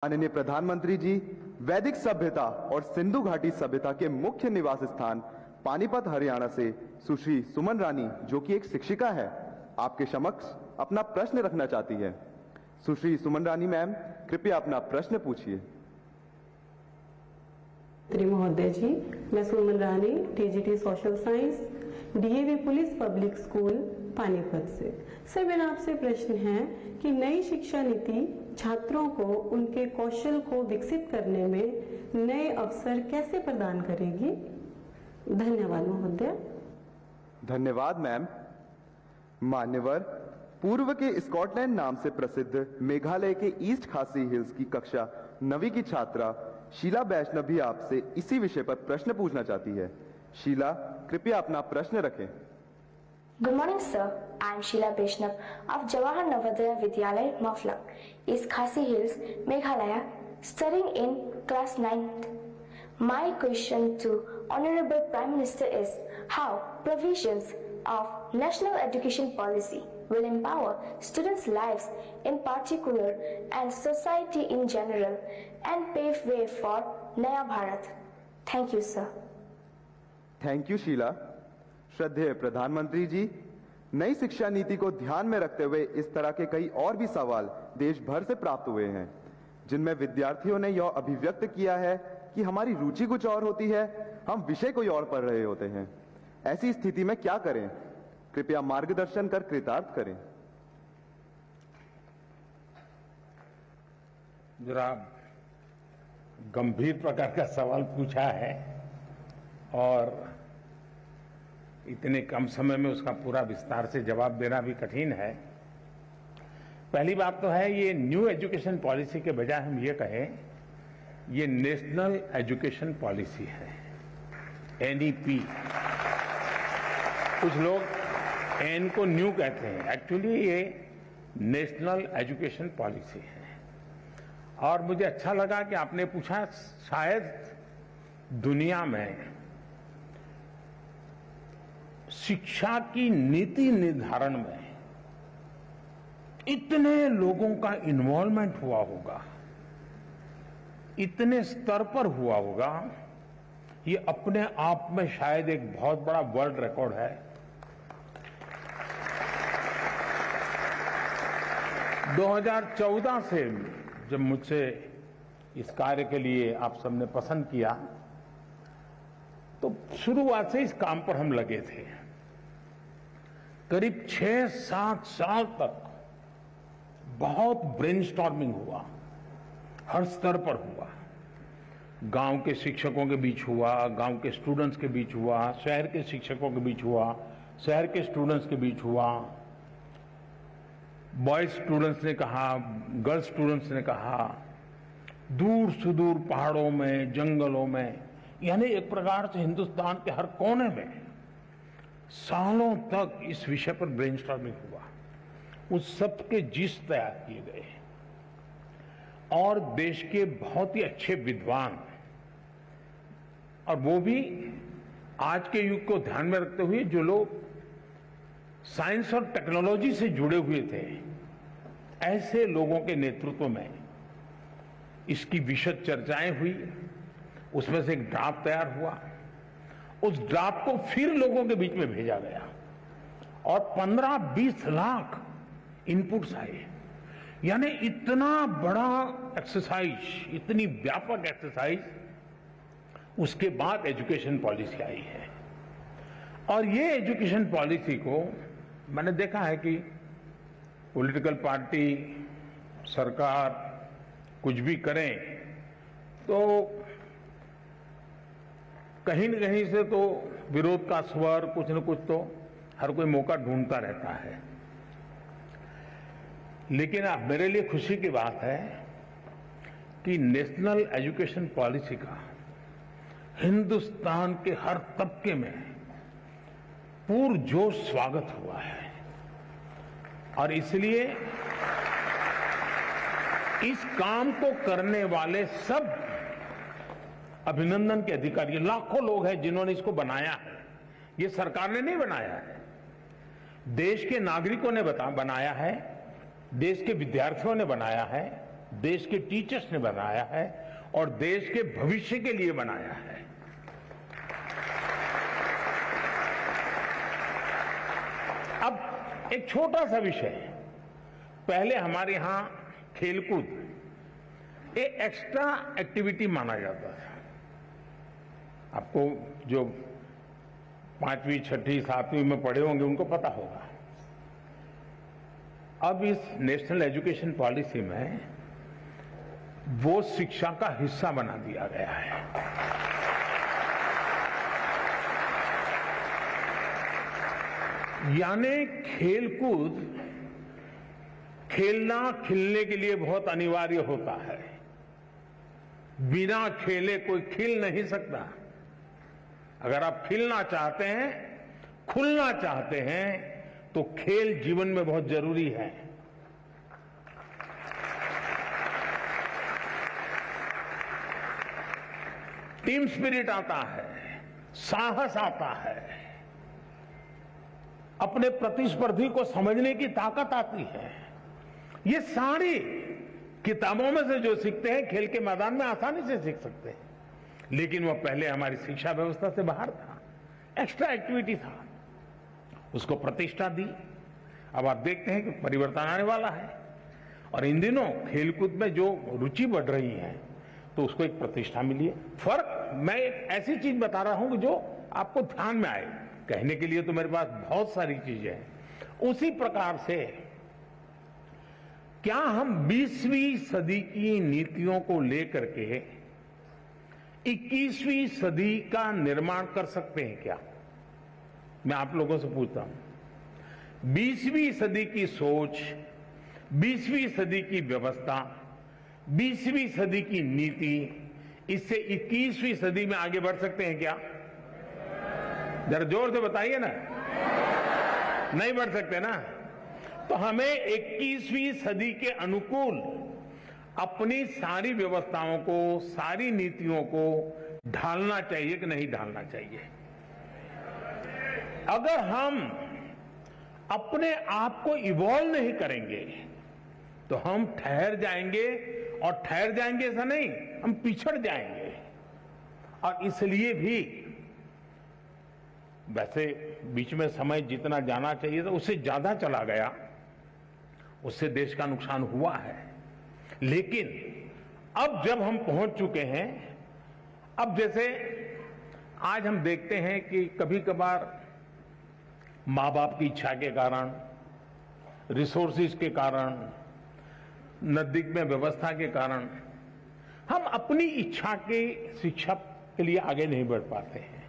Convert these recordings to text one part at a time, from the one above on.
माननीय प्रधानमंत्री जी, वैदिक सभ्यता और सिंधु घाटी सभ्यता के मुख्य निवास स्थान पानीपत हरियाणा से सुश्री सुमन रानी, जो कि एक शिक्षिका है, आपके समक्ष अपना प्रश्न रखना चाहती है। सुश्री सुमन रानी मैम, कृपया अपना प्रश्न पूछिए। महोदय जी, मैं Suman Rani, TGT social science, DAV police public school Panipat से। सर, मेरा आपसे प्रश्न है कि नई शिक्षा नीति छात्रों को उनके कौशल को विकसित करने में नए अवसर कैसे प्रदान करेगी? धन्यवाद महोदय। धन्यवाद मैम। मान्यवर, पूर्व के स्कॉटलैंड नाम से प्रसिद्ध मेघालय के ईस्ट खासी हिल्स की कक्षा 9वीं की छात्रा शीला वैष्णव भी आपसे इसी विषय पर प्रश्न पूछना चाहती है। शीला, कृपया अपना प्रश्न रखें। Good morning, sir. I am Sheila Vaishnav of Jawahar Navodaya Vidyalaya, Maflang, East Khasi Hills, Meghalaya, studying in class 9th. My question to Honorable Prime Minister is how provisions of National Education Policy will empower students' lives in particular and society in general and pave way for Naya Bharat. Thank you, sir. Thank you Sheela. श्रद्धेय प्रधानमंत्री जी, नई शिक्षा नीति को ध्यान में रखते हुए इस तरह के कई और भी सवाल देश भर से प्राप्त हुए हैं, जिनमें विद्यार्थियों ने यह अभिव्यक्त किया है कि हमारी रुचि कुछ और होती है, हम विषय कोई और पढ़ रहे होते हैं। ऐसी स्थिति में क्या करें? कृपया मार्गदर्शन कर कृतार्थ करें। जरा गंभीर प्रकार का सवाल पूछा है और इतने कम समय में उसका पूरा विस्तार से जवाब देना भी कठिन है। पहली बात तो है, ये न्यू एजुकेशन पॉलिसी के बजाय हम ये कहें ये नेशनल एजुकेशन पॉलिसी है, एनईपी। कुछ लोग एन को न्यू कहते हैं, एक्चुअली ये नेशनल एजुकेशन पॉलिसी है। और मुझे अच्छा लगा कि आपने पूछा, शायद दुनिया में शिक्षा की नीति निर्धारण में इतने लोगों का इन्वॉल्वमेंट हुआ होगा, इतने स्तर पर हुआ होगा, ये अपने आप में शायद एक बहुत बड़ा वर्ल्ड रिकॉर्ड है। 2014 से जब मुझसे इस कार्य के लिए आप सबने पसंद किया, तो शुरुआत से इस काम पर हम लगे थे। करीब 6-7 साल तक बहुत ब्रेनस्टॉर्मिंग हुआ, हर स्तर पर हुआ। गांव के शिक्षकों के बीच हुआ, गांव के स्टूडेंट्स के बीच हुआ, शहर के शिक्षकों के बीच हुआ, शहर के स्टूडेंट्स के बीच हुआ। बॉयज स्टूडेंट्स ने कहा, गर्ल्स स्टूडेंट्स ने कहा, दूर सुदूर पहाड़ों में, जंगलों में, यानी एक प्रकार से हिंदुस्तान के हर कोने में सालों तक इस विषय पर ब्रेनस्टॉर्मिंग हुआ। उस सब के जिस तैयार किए गए और देश के बहुत ही अच्छे विद्वान, और वो भी आज के युग को ध्यान में रखते हुए जो लोग साइंस और टेक्नोलॉजी से जुड़े हुए थे, ऐसे लोगों के नेतृत्व में इसकी विशद चर्चाएं हुई। उसमें से एक ड्राफ्ट तैयार हुआ। उस ड्राफ्ट को फिर लोगों के बीच में भेजा गया और 15-20 लाख इनपुट्स आए। यानी इतना बड़ा एक्सरसाइज, इतनी व्यापक एक्सरसाइज, उसके बाद एजुकेशन पॉलिसी आई है। और ये एजुकेशन पॉलिसी को मैंने देखा है कि पॉलिटिकल पार्टी, सरकार कुछ भी करें तो कहीं न कहीं से तो विरोध का स्वर, कुछ न कुछ तो हर कोई मौका ढूंढता रहता है। लेकिन अब मेरे लिए खुशी की बात है कि नेशनल एजुकेशन पॉलिसी का हिंदुस्तान के हर तबके में पुरजोश स्वागत हुआ है। और इसलिए इस काम को करने वाले सब अभिनंदन के अधिकारी, लाखों लोग हैं जिन्होंने इसको बनाया है। ये सरकार ने नहीं बनाया है, देश के नागरिकों ने बनाया है, देश के विद्यार्थियों ने बनाया है, देश के टीचर्स ने बनाया है और देश के भविष्य के लिए बनाया है। अब एक छोटा सा विषय, पहले हमारे यहां खेलकूद एक एक्स्ट्रा एक्टिविटी माना जाता था। आपको जो 5वीं, 6ठी, 7वीं में पढ़े होंगे उनको पता होगा। अब इस नेशनल एजुकेशन पॉलिसी में वो शिक्षा का हिस्सा बना दिया गया है। यानी खेलकूद खेलना खिलने के लिए बहुत अनिवार्य होता है। बिना खेले कोई खिल नहीं सकता। अगर आप खिलना चाहते हैं, खुलना चाहते हैं, तो खेल जीवन में बहुत जरूरी है। टीम स्पिरिट आता है, साहस आता है, अपने प्रतिस्पर्धी को समझने की ताकत आती है। ये सारी किताबों में से जो सीखते हैं खेल के मैदान में आसानी से सीख सकते हैं, लेकिन वो पहले हमारी शिक्षा व्यवस्था से बाहर था, एक्स्ट्रा एक्टिविटी था, उसको प्रतिष्ठा दी। अब आप देखते हैं कि परिवर्तन आने वाला है और इन दिनों खेलकूद में जो रुचि बढ़ रही है तो उसको एक प्रतिष्ठा मिली है। फर्क, मैं एक ऐसी चीज बता रहा हूं कि जो आपको ध्यान में आए। कहने के लिए तो मेरे पास बहुत सारी चीजें हैं। उसी प्रकार से क्या हम 20वीं सदी की नीतियों को लेकर के 21वीं सदी का निर्माण कर सकते हैं क्या? मैं आप लोगों से पूछता हूं। 20वीं सदी की सोच, 20वीं सदी की व्यवस्था, 20वीं सदी की नीति, इससे 21वीं सदी में आगे बढ़ सकते हैं क्या? जरा जोर से बताइए ना। नहीं बढ़ सकते ना। तो हमें 21वीं सदी के अनुकूल अपनी सारी व्यवस्थाओं को, सारी नीतियों को ढालना चाहिए कि नहीं ढालना चाहिए? अगर हम अपने आप को इवॉल्व नहीं करेंगे तो हम ठहर जाएंगे, और ठहर जाएंगे ऐसा नहीं, हम पिछड़ जाएंगे। और इसलिए भी वैसे बीच में समय जितना जाना चाहिए था उससे ज्यादा चला गया, उससे देश का नुकसान हुआ है। लेकिन अब जब हम पहुंच चुके हैं, अब जैसे आज हम देखते हैं कि कभी कभार मां बाप की इच्छा के कारण, रिसोर्सेज के कारण, नजदीक में व्यवस्था के कारण हम अपनी इच्छा के शिक्षा के लिए आगे नहीं बढ़ पाते हैं,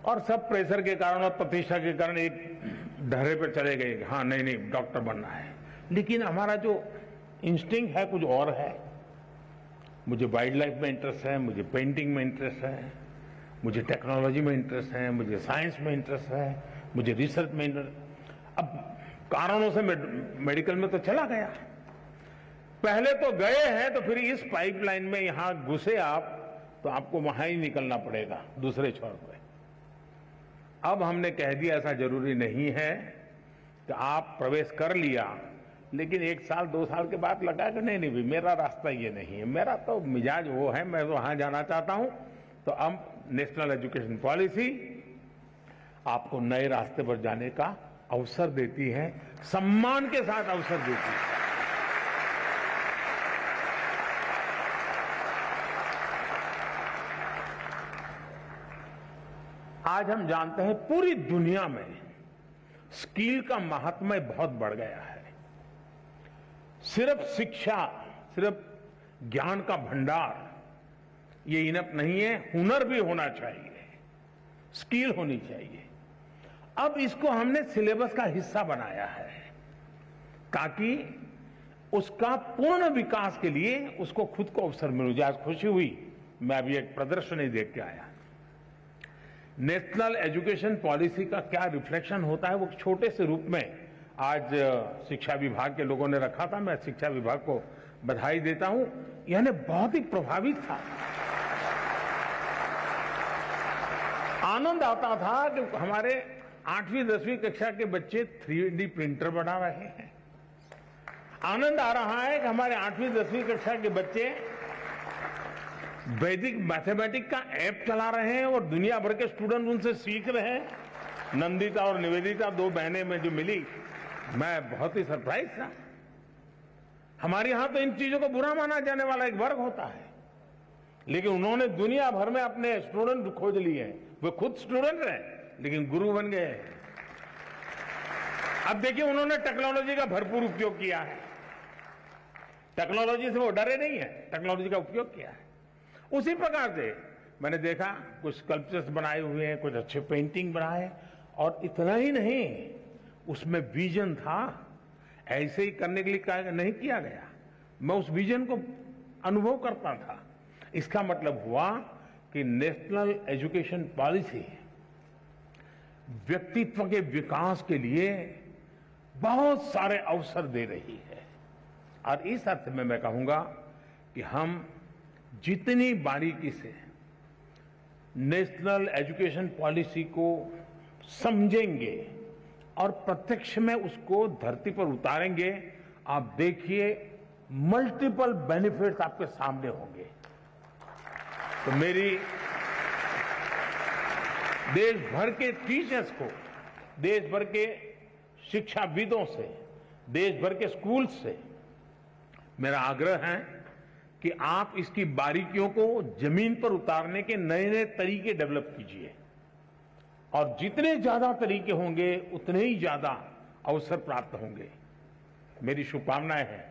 और सब प्रेशर के कारण और प्रतिष्ठा के कारण एक ढर्रे पर चले गए। हाँ, नहीं डॉक्टर बनना है, लेकिन हमारा जो इंस्टिंक्ट है कुछ और है। मुझे वाइल्ड लाइफ में इंटरेस्ट है, मुझे पेंटिंग में इंटरेस्ट है, मुझे टेक्नोलॉजी में इंटरेस्ट है, मुझे साइंस में इंटरेस्ट है, मुझे रिसर्च में इंटरेस्ट। अब कारणों से मेडिकल में तो चला गया, पहले तो गए हैं, तो फिर इस पाइपलाइन में यहां घुसे आप तो आपको वहां ही निकलना पड़ेगा दूसरे छोर पे। अब हमने कह दिया ऐसा जरूरी नहीं है कि आप प्रवेश कर लिया, लेकिन 1 साल 2 साल के बाद लगा कि नहीं भाई मेरा रास्ता ये नहीं है, मेरा तो मिजाज वो है, मैं वहां जाना चाहता हूं। तो अब नेशनल एजुकेशन पॉलिसी आपको नए रास्ते पर जाने का अवसर देती है, सम्मान के साथ अवसर देती है। आज हम जानते हैं पूरी दुनिया में स्किल का महात्म्य बहुत बढ़ गया है। सिर्फ शिक्षा, सिर्फ ज्ञान का भंडार ये इनफ नहीं है, हुनर भी होना चाहिए, स्किल होनी चाहिए। अब इसको हमने सिलेबस का हिस्सा बनाया है ताकि उसका पूर्ण विकास के लिए उसको खुद को अवसर मिल जाए। खुशी हुई, मैं अभी एक प्रदर्शनी देख के आया। नेशनल एजुकेशन पॉलिसी का क्या रिफ्लेक्शन होता है वो छोटे से रूप में आज शिक्षा विभाग के लोगों ने रखा था। मैं शिक्षा विभाग को बधाई देता हूं, यानी बहुत ही प्रभावित था। आनंद आता था कि हमारे 8वीं 10वीं कक्षा के बच्चे 3D प्रिंटर बना रहे हैं। आनंद आ रहा है कि हमारे 8वीं 10वीं कक्षा के बच्चे वैदिक मैथमेटिक्स का ऐप चला रहे हैं और दुनिया भर के स्टूडेंट उनसे सीख रहे हैं। नंदिता और निवेदिता 2 बहनें में जो मिली, मैं बहुत ही सरप्राइज था। हमारे यहां तो इन चीजों को बुरा माना जाने वाला एक वर्ग होता है, लेकिन उन्होंने दुनिया भर में अपने स्टूडेंट खोज लिए हैं। वे खुद स्टूडेंट रहे लेकिन गुरु बन गए। अब देखिए, उन्होंने टेक्नोलॉजी का भरपूर उपयोग किया है। टेक्नोलॉजी से वो डरे नहीं है, टेक्नोलॉजी का उपयोग किया है। उसी प्रकार से मैंने देखा कुछ स्कल्पचर्स बनाए हुए हैं, कुछ अच्छे पेंटिंग बनाए, और इतना ही नहीं, उसमें विजन था। ऐसे ही करने के लिए नहीं किया गया, मैं उस विजन को अनुभव करता था। इसका मतलब हुआ कि नेशनल एजुकेशन पॉलिसी व्यक्तित्व के विकास के लिए बहुत सारे अवसर दे रही है। और इस अर्थ में मैं कहूंगा कि हम जितनी बारीकी से नेशनल एजुकेशन पॉलिसी को समझेंगे और प्रत्यक्ष में उसको धरती पर उतारेंगे, आप देखिए मल्टीपल बेनिफिट्स आपके सामने होंगे। तो मेरी देश भर के टीचर्स को, देश भर के शिक्षाविदों से, देश भर के स्कूल से मेरा आग्रह है कि आप इसकी बारीकियों को जमीन पर उतारने के नए नए तरीके डेवलप कीजिए, और जितने ज्यादा तरीके होंगे उतने ही ज्यादा अवसर प्राप्त होंगे। मेरी शुभकामनाएं हैं